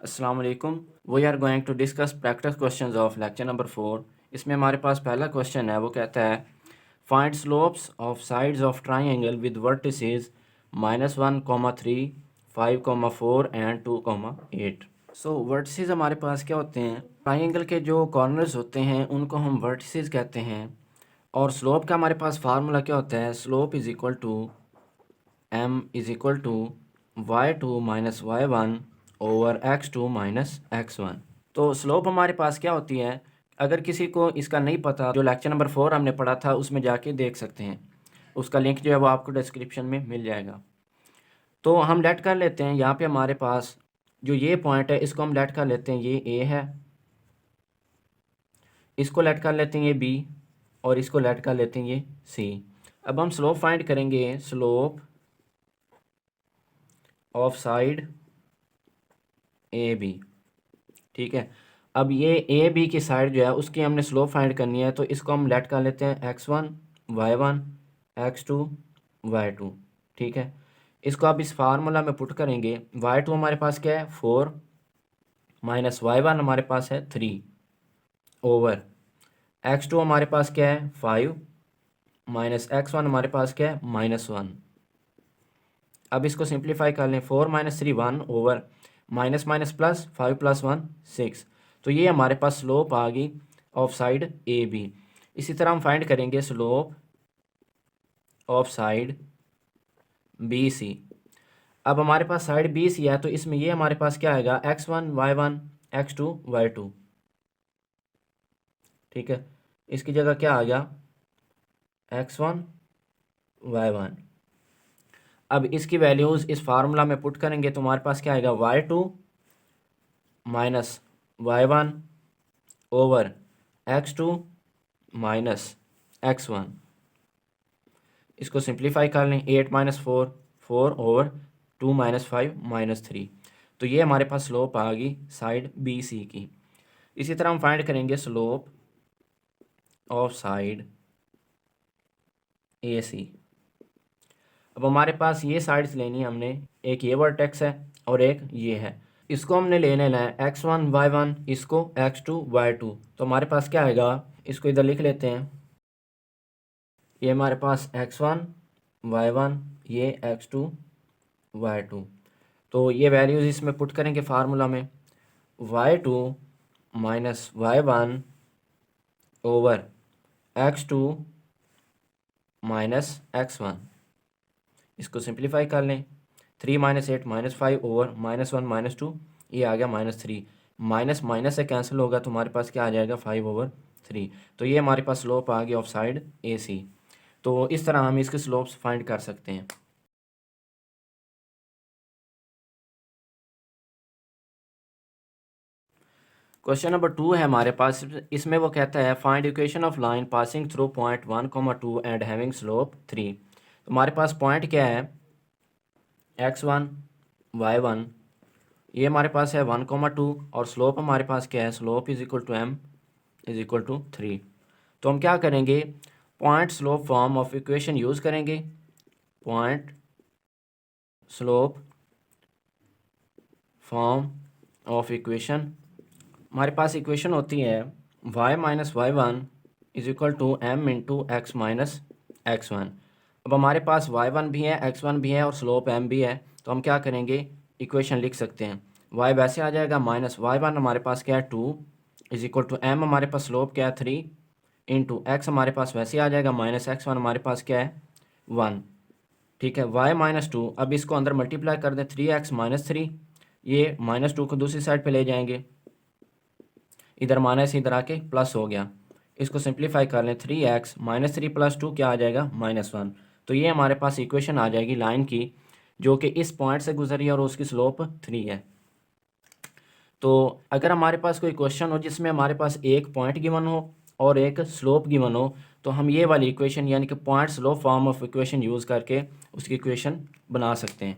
अस्सलाम वालेकुम। We are going to discuss practice questions of lecture number 4। इसमें हमारे पास पहला क्वेश्चन है, वो कहता है find slopes of sides of triangle with vertices -1, 3, 5, 4 and 2, 8। So vertices हमारे पास क्या होते हैं? ट्राइंगल के जो कॉर्नर्स होते हैं उनको हम वर्टिसेस कहते हैं। और स्लोप का हमारे पास फार्मूला क्या होता है? Slope is equal to m is equal to y2 minus y1 over x2 minus x1। तो स्लोप हमारे पास क्या होती है? अगर किसी को इसका नहीं पता, जो लेक्चर नंबर 4 हमने पढ़ा था उसमें जाके देख सकते हैं। उसका लिंक जो है वो आपको डिस्क्रिप्शन में मिल जाएगा। तो हम लेट कर लेते हैं, यहाँ पे हमारे पास जो ये पॉइंट है इसको हम लेट कर लेते हैं, ये ए है। इसको लेट कर लेते हैं ये बी, और इसको लेट कर लेते हैं ये सी। अब हम स्लोप फाइंड करेंगे, slope of side A B. ठीक है। अब ये ए बी की साइड जो है उसकी हमने स्लोप फाइंड करनी है, तो इसको हम लेट कर लेते हैं x1 y1 x2 y2। ठीक है। इसको अब इस फार्मूला में पुट करेंगे। y2 हमारे पास क्या है? 4 माइनस y1 हमारे पास है 3 ओवर x2 हमारे पास क्या है? 5 माइनस x1 हमारे पास क्या है? -1। अब इसको सिंप्लीफाई कर लें। 4 minus 3 1 over minus minus plus 5 plus 1 6। तो ये हमारे पास स्लोप आ गई ऑफ साइड ए बी। इसी तरह हम फाइंड करेंगे slope of side B C. अब हमारे पास साइड बी सी है, तो इसमें ये हमारे पास क्या आएगा? x1 y1 x2 y2। ठीक है। इसकी जगह क्या आ गया? x1 y1। अब इसकी वैल्यूज़ इस फार्मूला में पुट करेंगे तो हमारे पास क्या आएगा? y2 minus y1 over x2 minus x1। इसको सिंप्लीफाई कर लें। 8 माइनस 4 4 ओवर 2 माइनस 5 माइनस 3। तो ये हमारे पास स्लोप आ गई साइड बी सी की। इसी तरह हम फाइंड करेंगे स्लोप ऑफ साइड ए सी। अब हमारे पास ये साइड्स लेनी है हमने, एक ये वर्टेक्स है और एक ये है। इसको हमने ले लेना है x1 y1, इसको x2 y2। तो हमारे पास क्या आएगा? इसको इधर लिख लेते हैं। ये हमारे पास x1 y1, ये x2 y2। तो ये वैल्यूज़ इसमें पुट करेंगे फार्मूला में। y2 minus y1 over x2 minus x1। इसको सिंप्लीफाई कर लें। 3 माइनस 8 माइनस 5 ओवर -1 -2, ये आ गया -3। माइनस माइनस से कैंसिल होगा तो हमारे पास क्या आ जाएगा? 5/3। तो ये हमारे पास स्लोप आ गया ऑफ साइड ए सी। तो इस तरह हम इसके स्लोप्स फाइंड कर सकते हैं। क्वेश्चन नंबर 2 है हमारे पास। इसमें वो कहता है find equation of line passing through point 1, 2 and having slope 3। तो हमारे पास पॉइंट क्या है? x1 y1, ये हमारे पास है 1, 2 और स्लोप हमारे पास क्या है? Slope is equal to m is equal to 3। तो हम क्या करेंगे? Point slope form of equation use करेंगे। Point slope form of equation. हमारे पास इक्वेशन होती है y minus y1 is equal to m into x minus x1। अब हमारे पास y1 भी है, x1 भी है और स्लोप m भी है, तो हम क्या करेंगे? इक्वेशन लिख सकते हैं। y वैसे आ जाएगा माइनस y1 हमारे पास क्या है? 2 इज इक्वल टू m हमारे पास स्लोप क्या है? 3 इंटू x हमारे पास वैसे आ जाएगा माइनस x1 हमारे पास क्या है? 1। ठीक है। y माइनस 2, अब इसको अंदर मल्टीप्लाई कर दें। 3x माइनस 3, ये -2 को दूसरी साइड पे ले जाएंगे, इधर माइनस इधर आके प्लस हो गया। इसको सिंप्लीफाई कर लें। 3x माइनस 3 प्लस 2 क्या आ जाएगा? -1। तो ये हमारे पास इक्वेशन आ जाएगी लाइन की, जो कि इस पॉइंट से गुजरी है और उसकी स्लोप 3 है। तो अगर हमारे पास कोई क्वेश्चन हो जिसमें हमारे पास एक पॉइंट गिवन हो और एक स्लोप गिवन हो, तो हम ये वाली इक्वेशन यानी कि point slope form of equation use करके उसकी इक्वेशन बना सकते हैं।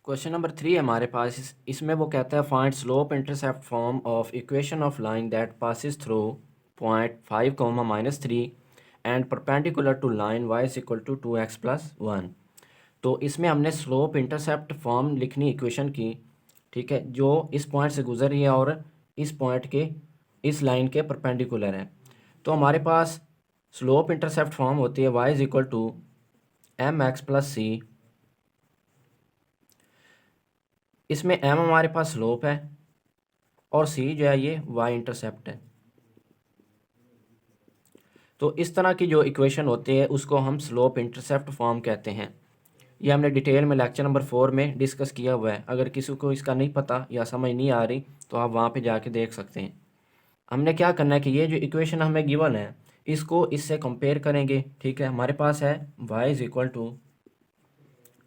क्वेश्चन नंबर 3 हमारे पास। इसमें वो कहता है find slope intercept form of equation of line that passes through point 5, -3 and perpendicular to line y is equal to 2x plus 1। तो इसमें हमने स्लोप इंटरसेप्ट फॉर्म लिखनी इक्वेशन की, ठीक है, जो इस पॉइंट से गुजर रही है और इस पॉइंट के इस लाइन के परपेंडिकुलर है। तो हमारे पास स्लोप इंटरसेप्ट फॉर्म होती है y is equal to mx plus c. इसमें m हमारे पास स्लोप है और c जो है ये y इंटरसेप्ट है। तो इस तरह की जो इक्वेशन होती है उसको हम स्लोप इंटरसेप्ट फॉर्म कहते हैं। ये हमने डिटेल में लेक्चर नंबर 4 में डिस्कस किया हुआ है। अगर किसी को इसका नहीं पता या समझ नहीं आ रही तो आप वहाँ पे जाके देख सकते हैं। हमने क्या करना है कि ये जो इक्वेशन हमें गिवन है इसको इससे कंपेयर करेंगे, ठीक है। हमारे पास है y is equal to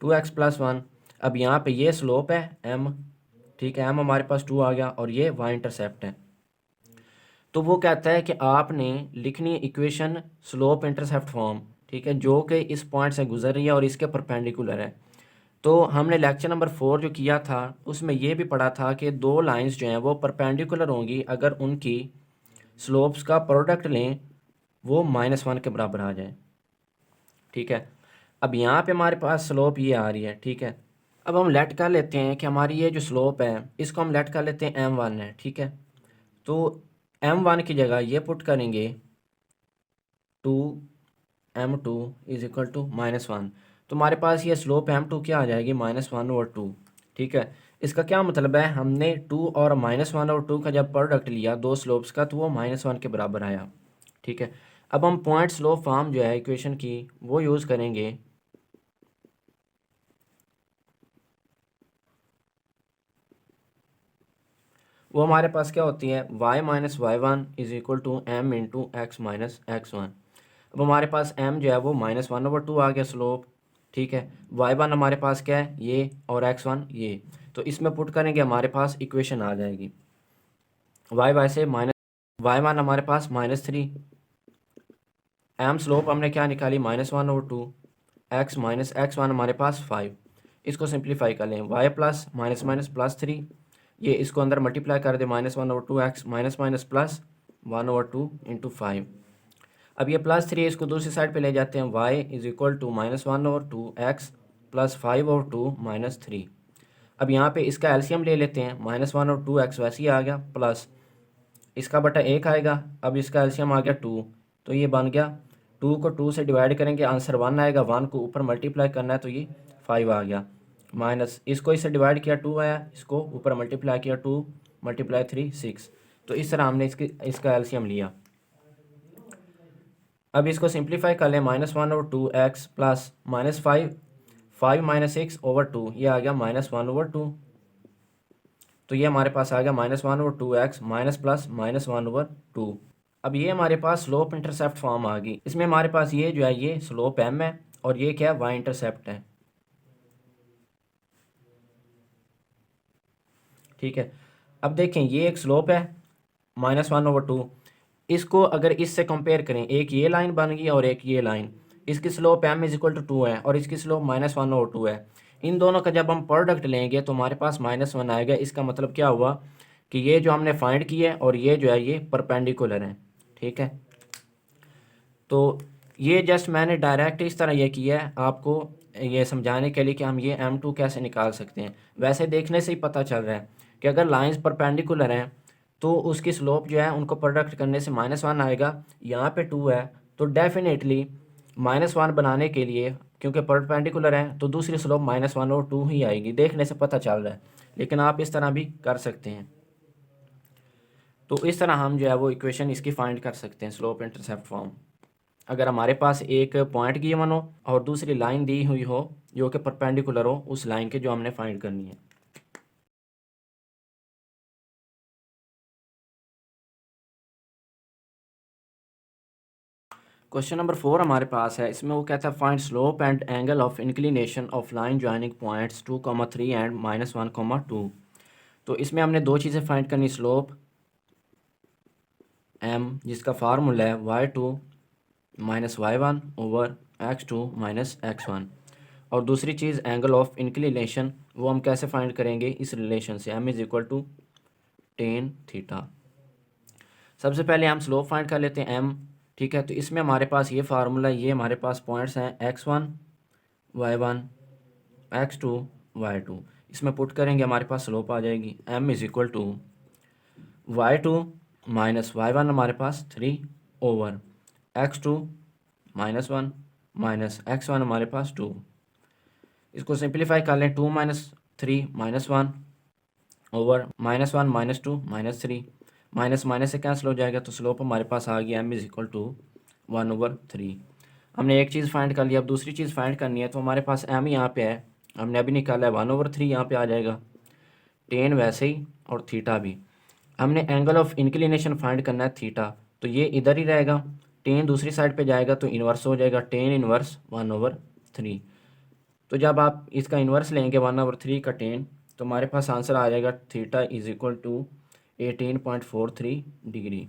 2x plus 1। अब यहाँ पे ये स्लोप है m, ठीक है, m हमारे पास 2 आ गया और ये y इंटरसेप्ट है। तो वो कहता है कि आपने लिखनी है इक्वेशन स्लोप इंटरसेप्ट फॉर्म, ठीक है, जो कि इस पॉइंट से गुजर रही है और इसके परपेंडिकुलर है। तो हमने लेक्चर नंबर 4 जो किया था उसमें ये भी पढ़ा था कि दो लाइंस जो हैं वो परपेंडिकुलर होंगी अगर उनकी स्लोप्स का प्रोडक्ट लें वो -1 के बराबर आ जाए, ठीक है। अब यहाँ पे हमारे पास स्लोप ये आ रही है, ठीक है। अब हम लेट कर लेते हैं कि हमारी ये जो स्लोप है इसको हम लेट कर लेते हैं m1 है, ठीक है। तो m1 की जगह ये पुट करेंगे 2m2 इज इक्वल टू -1। तो हमारे पास ये स्लोप m2 क्या आ जाएगी -1/2, ठीक है। इसका क्या मतलब है, हमने 2 और -1/2 का जब प्रोडक्ट लिया दो स्लोप्स का तो वो -1 के बराबर आया, ठीक है। अब हम पॉइंट स्लोप फॉर्म जो है इक्वेशन की वो यूज़ करेंगे। वो हमारे पास क्या होती है y minus y1 is equal to m into x minus x1। अब हमारे पास m जो है वो -1/2 आ गया स्लोप, ठीक है। y1 हमारे पास क्या है ये और x1 ये, तो इसमें पुट करेंगे हमारे पास इक्वेशन आ जाएगी y से माइनस y1 हमारे पास -3, m स्लोप हमने क्या निकाली -1/2, x माइनस x1 हमारे पास 5। इसको सिंप्लीफाई कर लें y plus minus minus plus 3, ये इसको अंदर मल्टीप्लाई कर दे -1/2 x minus minus plus 1/2 into 5। अब ये +3 इसको दूसरी साइड पे ले जाते हैं y is equal to -1/2 x प्लस 5/2 -3। अब यहाँ पे इसका एलसीएम ले लेते हैं -1/2 x वैसे ही आ गया प्लस इसका बटा 1 आएगा। अब इसका एलसीएम आ गया 2, तो ये बन गया 2 को 2 से डिवाइड करेंगे आंसर 1 आएगा, 1 को ऊपर मल्टीप्लाई करना है तो ये 5 आ गया, माइनस इसको इससे डिवाइड किया 2 आया, इसको ऊपर मल्टीप्लाई किया 2 × 3 6। तो इस तरह हमने इसका एलसीएम लिया। अब इसको सिंप्लीफाई कर लें -1/2 x प्लस -5 माइनस 6/2, ये आ गया -1/2। तो ये हमारे पास आ गया -1/2 x माइनस प्लस -1/2। अब ये हमारे पास स्लोप इंटरसेप्ट फॉर्म आ गई। इसमें हमारे पास ये जो है ये स्लोप m है और ये क्या है y इंटरसेप्ट है, ठीक है। अब देखें ये एक स्लोप है -1/2, इसको अगर इससे कंपेयर करें एक ये लाइन बन गई और एक ये लाइन, इसकी slope m is equal to 2 है और इसकी स्लोप -1/2 है। इन दोनों का जब हम प्रोडक्ट लेंगे तो हमारे पास -1 आएगा। इसका मतलब क्या हुआ कि ये जो हमने फाइंड किया है और ये जो है ये परपेंडिकुलर है, ठीक है। तो ये जस्ट मैंने डायरेक्ट इस तरह ये किया है आपको ये समझाने के लिए कि हम ये m2 कैसे निकाल सकते हैं। वैसे देखने से ही पता चल रहा है कि अगर लाइंस परपेंडिकुलर हैं तो उसकी स्लोप जो है उनको प्रोडक्ट करने से -1 आएगा। यहाँ पे 2 है तो डेफिनेटली -1 बनाने के लिए क्योंकि परपेंडिकुलर है तो दूसरी स्लोप -1 और 2 ही आएगी, देखने से पता चल रहा है। लेकिन आप इस तरह भी कर सकते हैं। तो इस तरह हम जो है वो इक्वेशन इसकी फाइंड कर सकते हैं स्लोप इंटरसेप्ट फॉर्म। अगर हमारे पास एक पॉइंट गिवन हो और दूसरी लाइन दी हुई हो जो कि परपेंडिकुलर हो उस लाइन के, जो हमने फाइंड करनी है। क्वेश्चन नंबर 4 हमारे पास है। इसमें वो कहता है find slope and angle of inclination of line joining points 2,3 and -1,2। तो इसमें हमने दो चीज़ें फाइंड करनी, स्लोप m जिसका फार्मूला है y2 minus y1 over x2 minus x1, और दूसरी चीज़ एंगल ऑफ इंक्लिनेशन, वो हम कैसे फाइंड करेंगे इस रिलेशन से m is equal to tan theta. सबसे पहले हम स्लोप फाइंड कर लेते हैं m, ठीक है। तो इसमें हमारे पास ये फार्मूला, ये हमारे पास पॉइंट्स हैं x1 y1 x2 y2। इसमें पुट करेंगे हमारे पास स्लोप आ जाएगी m is equal to y2 minus y1 हमारे पास 3 over x2 minus 1 minus x1 हमारे पास 2। इसको सिंप्लीफाई कर लें, 2 minus 3 minus 1 over minus 1 minus 2 minus 3, minus minus से कैंसिल हो जाएगा, तो स्लोप हमारे पास आ गया m इज़ इक्वल टू 1/3। हमने एक चीज़ फाइंड कर लिया, अब दूसरी चीज़ फाइंड करनी है। तो हमारे पास m यहाँ पे है, हमने अभी निकाला है, 1/3 यहाँ पे आ जाएगा, टेन वैसे ही और थीटा भी। हमने एंगल ऑफ इंक्लिनेशन फाइंड करना है थीटा, तो ये इधर ही रहेगा, टेन दूसरी साइड पे जाएगा तो इन्वर्स हो जाएगा, टेन इन्वर्स 1/3। तो जब आप इसका इन्वर्स लेंगे 1/3 का टेन, तो हमारे पास आंसर आ जाएगा theta is equal to 18.43 degree.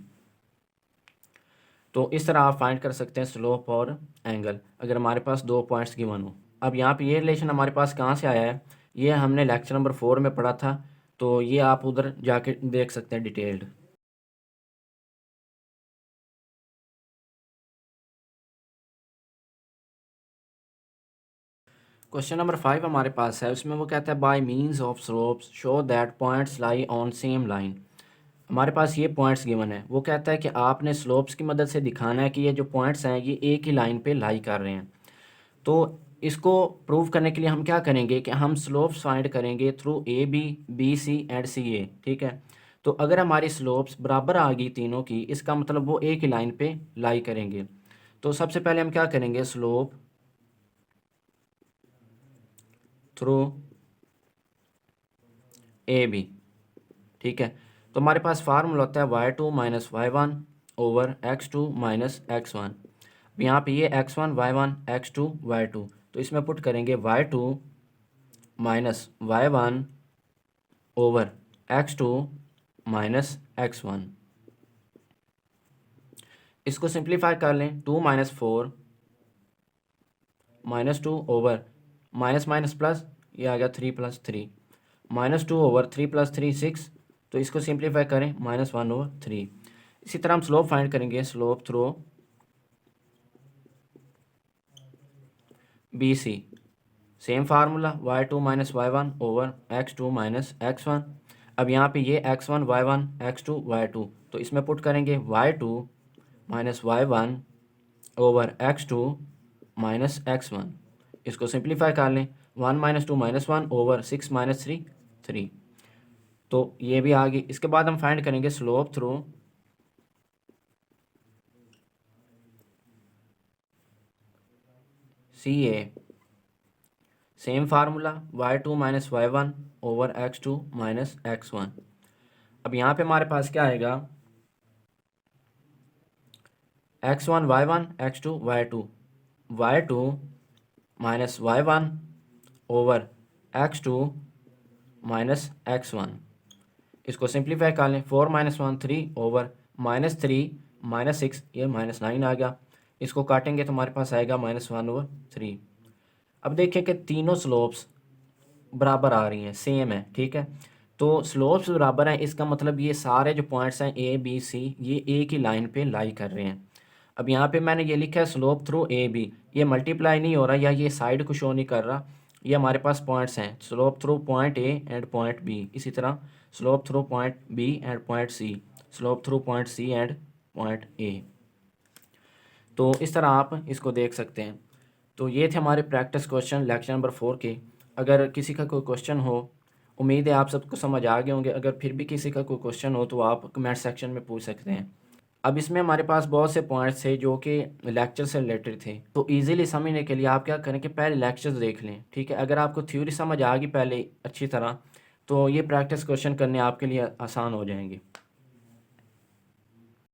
तो इस तरह आप फाइंड कर सकते हैं स्लोप और एंगल अगर हमारे पास दो पॉइंट्स गिवन हो। अब यहाँ पे ये रिलेशन हमारे पास कहाँ से आया है, ये हमने लेक्चर नंबर 4 में पढ़ा था, तो ये आप उधर जाके देख सकते हैं डिटेल्ड। क्वेश्चन नंबर 5 हमारे पास है, उसमें वो कहता है bye means of slopes show that points lie on same line. हमारे पास ये पॉइंट्स गिवन है, वो कहता है कि आपने स्लोप्स की मदद से दिखाना है कि ये जो पॉइंट्स हैं ये एक ही लाइन पे लाई कर रहे हैं। तो इसको प्रूव करने के लिए हम क्या करेंगे कि हम स्लोप्स फाइंड करेंगे through A B, B C and C A. ठीक है। तो अगर हमारी स्लोप्स बराबर आ गई तीनों की, इसका मतलब वो एक ही लाइन पे लाई करेंगे। तो सबसे पहले हम क्या करेंगे, स्लोप थ्रू ए बी। ठीक है। तो हमारे पास फार्मूला होता है y2 minus y1 over x2 minus x1। यहाँ पे ये x1 y1 x2 y2, तो इसमें पुट करेंगे y2 minus y1 over x2 minus x1। इसको सिंप्लीफाई कर लें, 2 minus 4 minus 2 over minus minus plus, ये आ गया 3 प्लस 3, माइनस 2 ओवर 3 प्लस 3 6। तो इसको सिंप्लीफाई करें, -1/3। इसी तरह हम स्लोप फाइंड करेंगे, slope through B C, same formula y2 minus y1 over x2 minus x1। अब यहाँ पे ये x1 y1 x2 y2, तो इसमें पुट करेंगे y2 minus y1 over x2 minus x1। इसको सिंप्लीफाई कर लें, 1 माइनस 2 माइनस 1 ओवर 6 माइनस 3 3। तो ये भी आ गई। इसके बाद हम फाइंड करेंगे slope through C A, same formula y2 minus y1 over x2 minus x1। अब यहाँ पे हमारे पास क्या आएगा, x1 y1 x2 y2, y2 minus y1 over x2 minus x1। इसको सिंप्लीफाई कर लें, 4 माइनस 1 3 ओवर -3 -6, ये -9 आ गया। इसको काटेंगे तो हमारे पास आएगा -1/3। अब देखें कि तीनों स्लोप्स बराबर आ रही हैं, सेम है। ठीक है। तो स्लोप्स बराबर हैं, इसका मतलब ये सारे जो पॉइंट्स हैं ए बी सी, ये एक ही लाइन पे लाई कर रहे हैं। अब यहाँ पे मैंने ये लिखा है स्लोप थ्रू ए बी, ये मल्टीप्लाई नहीं हो रहा या ये साइड को शो नहीं कर रहा, ये हमारे पास पॉइंट्स हैं, slope through point A and point B. इसी तरह slope through point B and point C, slope through point C and point A. तो इस तरह आप इसको देख सकते हैं। तो ये थे हमारे प्रैक्टिस क्वेश्चन लेक्चर नंबर 4 के। अगर किसी का कोई क्वेश्चन हो, उम्मीद है आप सबको समझ आ गए होंगे। अगर फिर भी किसी का कोई क्वेश्चन हो तो आप कमेंट सेक्शन में पूछ सकते हैं। अब इसमें हमारे पास बहुत से पॉइंट्स थे जो कि लेक्चर से रिलेटेड थे, तो इजीली समझने के लिए आप क्या करें कि पहले लेक्चर्स देख लें। ठीक है। अगर आपको थ्योरी समझ आ गई पहले अच्छी तरह, तो ये प्रैक्टिस क्वेश्चन करने आपके लिए आसान हो जाएंगे।